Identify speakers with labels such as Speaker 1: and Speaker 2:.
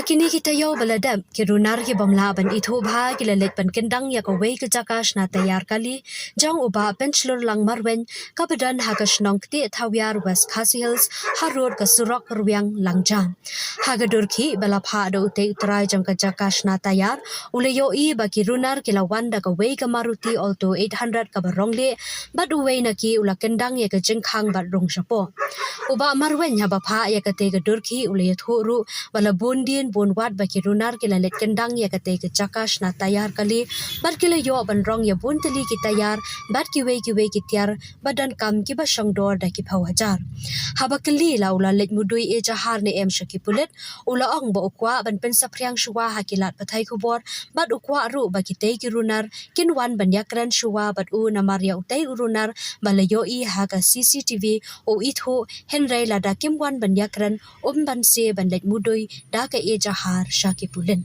Speaker 1: Hakini kita yo baladam kirunar ki bamla ban itho bha ki lalek ban kendang ya ko wei ke jakash na tayar kali jang uba penchlur lang marwen kabadan hakash nong kti thawyar West Khasi Hills harod ka surok ruang langjang hagadur ki balapha do te utrai jang ka jakash na tayar uleyo I ba kirunar ki lawan da ka wei ka Maruti Alto 800 ka barongle bad uwei na ki ula kendang ya ka jengkhang bad rong shapo uba marwen ya bapha ya ka te ka durki uleyo thuru bala bundin bonwat ba kirunar ki lalet kendang ya kate ke jakash na tayar kali bar kile yo ban rong ya buntali ki tayar bar ki wei ki tiar badan kam ki ba shangdor da ki phau hajar haba kali la ula let mudui e jahar ne em shaki pulet ula ong ba ukwa ban pen sapryang shuwa hakilat pathai khubor bad ukwa ru ba ki te ki runar kinwan ban yakran shuwa bad u na maria utai urunar balayo I ha ka CCTV o itho henrai lada kimwan ban yakran ban se ban let mudui da ka e jahar shaki pulen